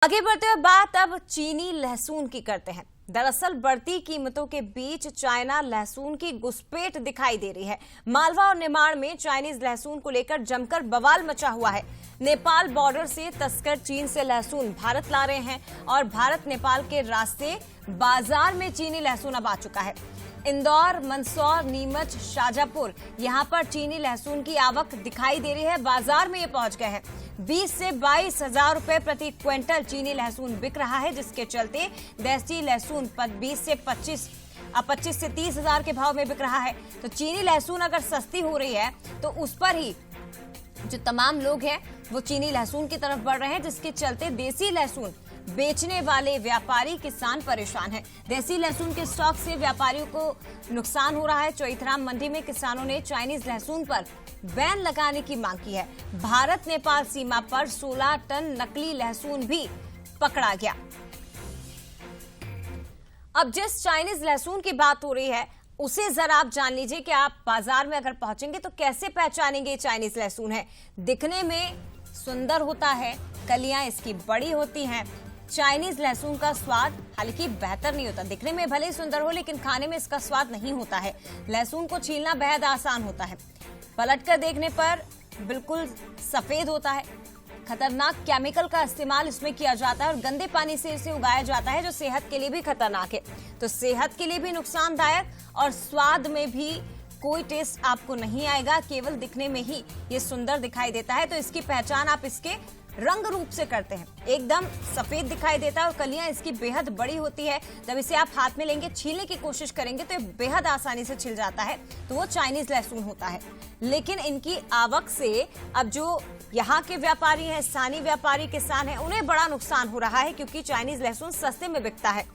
आगे बढ़ते हुए बात अब चीनी लहसुन की करते हैं। दरअसल बढ़ती कीमतों के बीच चाइना लहसुन की घुसपैठ दिखाई दे रही है। मालवा और निमाड़ में चाइनीज लहसुन को लेकर जमकर बवाल मचा हुआ है। नेपाल बॉर्डर से तस्कर चीन से लहसुन भारत ला रहे हैं और भारत नेपाल के रास्ते बाजार में चीनी लहसुन अब आ चुका है। इंदौर, मंदसौर, नीमच, शाजापुर यहां पर चीनी लहसुन की आवक दिखाई दे रही है। बाजार में ये पहुंच गए हैं। 20 से 22 हजार रुपए प्रति क्विंटल चीनी लहसुन बिक रहा है, जिसके चलते देसी लहसुन 20 से 25 से 30 हजार के भाव में बिक रहा है। तो चीनी लहसुन अगर सस्ती हो रही है तो उस पर ही जो तमाम लोग हैं वो चीनी लहसुन की तरफ बढ़ रहे हैं, जिसके चलते देसी लहसुन बेचने वाले व्यापारी किसान परेशान हैं। देसी लहसुन के स्टॉक से व्यापारियों को नुकसान हो रहा है। चौइथराम मंडी में किसानों ने चाइनीज लहसुन पर बैन लगाने की मांग की है। भारत नेपाल सीमा पर 16 टन नकली लहसुन भी पकड़ा गया। अब जिस चाइनीज लहसुन की बात हो रही है उसे जरा आप जान लीजिए कि आप बाजार में अगर पहुंचेंगे तो कैसे पहचानेंगे चाइनीज लहसुन है। दिखने में सुंदर होता है, कलियां इसकी बड़ी होती हैं। चाइनीज लहसुन का स्वाद हालांकि बेहतर नहीं होता, दिखने में भले ही सुंदर हो लेकिन खाने में इसका स्वाद नहीं होता है। लहसुन को छीलना बेहद आसान होता है, पलटकर देखने पर बिल्कुल सफेद होता है। खतरनाक केमिकल का इस्तेमाल इसमें किया जाता है और गंदे पानी से इसे उगाया जाता है, जो सेहत के लिए भी खतरनाक है। तो सेहत के लिए भी नुकसानदायक और स्वाद में भी कोई टेस्ट आपको नहीं आएगा, केवल दिखने में ही ये सुंदर दिखाई देता है। तो इसकी पहचान आप इसके रंग रूप से करते हैं। एकदम सफेद दिखाई देता है और कलियां इसकी बेहद बड़ी होती है। जब इसे आप हाथ में लेंगे, छीलने की कोशिश करेंगे तो ये बेहद आसानी से छिल जाता है, तो वो चाइनीज लहसुन होता है। लेकिन इनकी आवक से अब जो यहाँ के व्यापारी हैं, स्थानीय व्यापारी किसान हैं, उन्हें बड़ा नुकसान हो रहा है, क्योंकि चाइनीज लहसुन सस्ते में बिकता है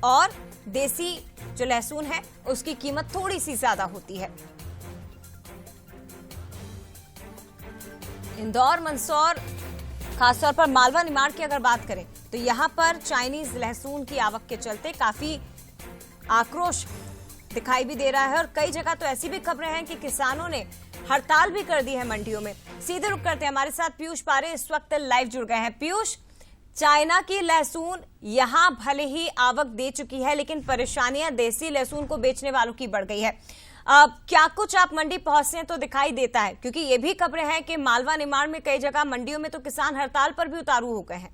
और देसी जो लहसुन है उसकी कीमत थोड़ी सी ज्यादा होती है। इंदौर, मंदसौर, खासतौर पर मालवा निमाड़ की अगर बात करें तो यहां पर चाइनीज लहसुन की आवक के चलते काफी आक्रोश दिखाई भी दे रहा है और कई जगह तो ऐसी भी खबरें हैं कि किसानों ने हड़ताल भी कर दी है मंडियों में। सीधे रुक करते हैं, हमारे साथ पीयूष पारे इस वक्त लाइव जुड़ गए हैं। पीयूष, चाइना की लहसुन यहां भले ही आवक दे चुकी है लेकिन परेशानियां देसी लहसुन को बेचने वालों की बढ़ गई है। क्या कुछ आप मंडी पहुंचते हैं तो दिखाई देता है, क्योंकि ये भी खबरें हैं कि मालवा निमाड़ में कई जगह मंडियों में तो किसान हड़ताल पर भी उतारू हो गए हैं।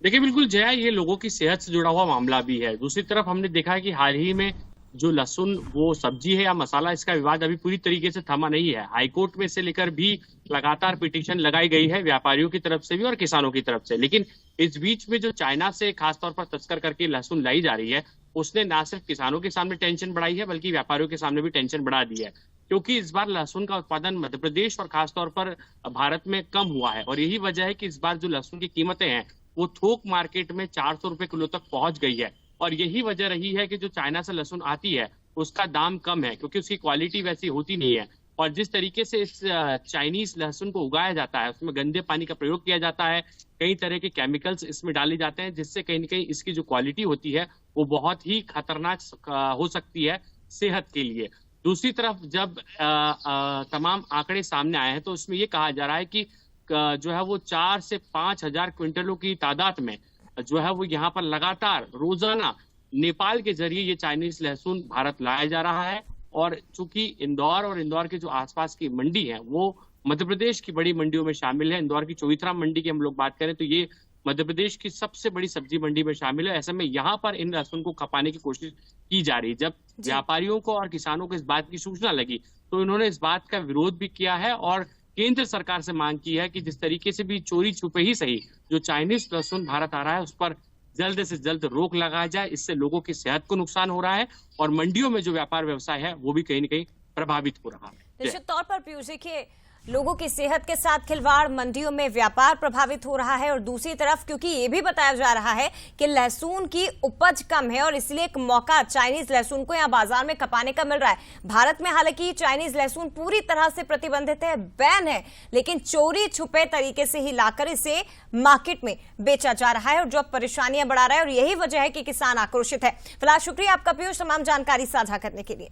देखिए, बिल्कुल जया, ये लोगों की सेहत से जुड़ा हुआ मामला भी है। दूसरी तरफ हमने देखा है कि हाल ही में जो लहसुन वो सब्जी है या मसाला, इसका विवाद अभी पूरी तरीके से थमा नहीं है। हाईकोर्ट में से लेकर भी लगातार पिटीशन लगाई गई है, व्यापारियों की तरफ से भी और किसानों की तरफ से। लेकिन इस बीच में जो चाइना से खासतौर पर तस्कर करके लहसुन लाई जा रही है, उसने ना सिर्फ किसानों के सामने टेंशन बढ़ाई है बल्कि व्यापारियों के सामने भी टेंशन बढ़ा दी है, क्योंकि इस बार लहसुन का उत्पादन मध्य प्रदेश और खासतौर पर भारत में कम हुआ है। और यही वजह है कि इस बार जो लहसुन की कीमतें हैं वो थोक मार्केट में 400 रुपए किलो तक पहुंच गई है। और यही वजह रही है कि जो चाइना से लहसुन आती है उसका दाम कम है, क्योंकि उसकी क्वालिटी वैसी होती नहीं है। और जिस तरीके से इस चाइनीज लहसुन को उगाया जाता है उसमें गंदे पानी का प्रयोग किया जाता है, कई तरह के केमिकल्स इसमें डाले जाते हैं, जिससे कहीं न कहीं इसकी जो क्वालिटी होती है वो बहुत ही खतरनाक हो सकती है सेहत के लिए। दूसरी तरफ जब तमाम आंकड़े सामने आए हैं तो उसमें ये कहा जा रहा है कि जो है वो 4 से 5 हजार क्विंटलों की तादाद में जो है वो यहाँ पर लगातार रोजाना नेपाल के जरिए ये चाइनीज लहसुन भारत लाया जा रहा है। और चूंकि इंदौर और इंदौर के जो आसपास की मंडी है वो मध्य प्रदेश की बड़ी मंडियों में शामिल है। इंदौर की चौइथराम मंडी की हम लोग बात करें तो ये मध्य प्रदेश की सबसे बड़ी सब्जी मंडी में शामिल है। ऐसे में यहाँ पर इन लहसुन को खपाने की कोशिश की जा रही है। जब व्यापारियों को और किसानों को इस बात की सूचना लगी तो इन्होंने इस बात का विरोध भी किया है और केंद्र सरकार से मांग की है कि जिस तरीके से भी चोरी छुपे ही सही जो चाइनीज लहसुन भारत आ रहा है उस पर जल्द से जल्द रोक लगाया जाए। इससे लोगों की सेहत को नुकसान हो रहा है और मंडियों में जो व्यापार व्यवसाय है वो भी कहीं न कहीं प्रभावित हो रहा है। निश्चित तौर पर पीयूष, देखिए, लोगों की सेहत के साथ खिलवाड़, मंडियों में व्यापार प्रभावित हो रहा है और दूसरी तरफ क्योंकि ये भी बताया जा रहा है कि लहसुन की उपज कम है और इसलिए एक मौका चाइनीज लहसुन को यहाँ बाजार में खपाने का मिल रहा है। भारत में हालांकि चाइनीज लहसुन पूरी तरह से प्रतिबंधित है, बैन है, लेकिन चोरी छुपे तरीके से ही लाकर इसे मार्केट में बेचा जा रहा है और जो परेशानियां बढ़ा रहा है और यही वजह है कि किसान आक्रोशित है। फिलहाल शुक्रिया आपका पीयूष, तमाम जानकारी साझा करने के लिए।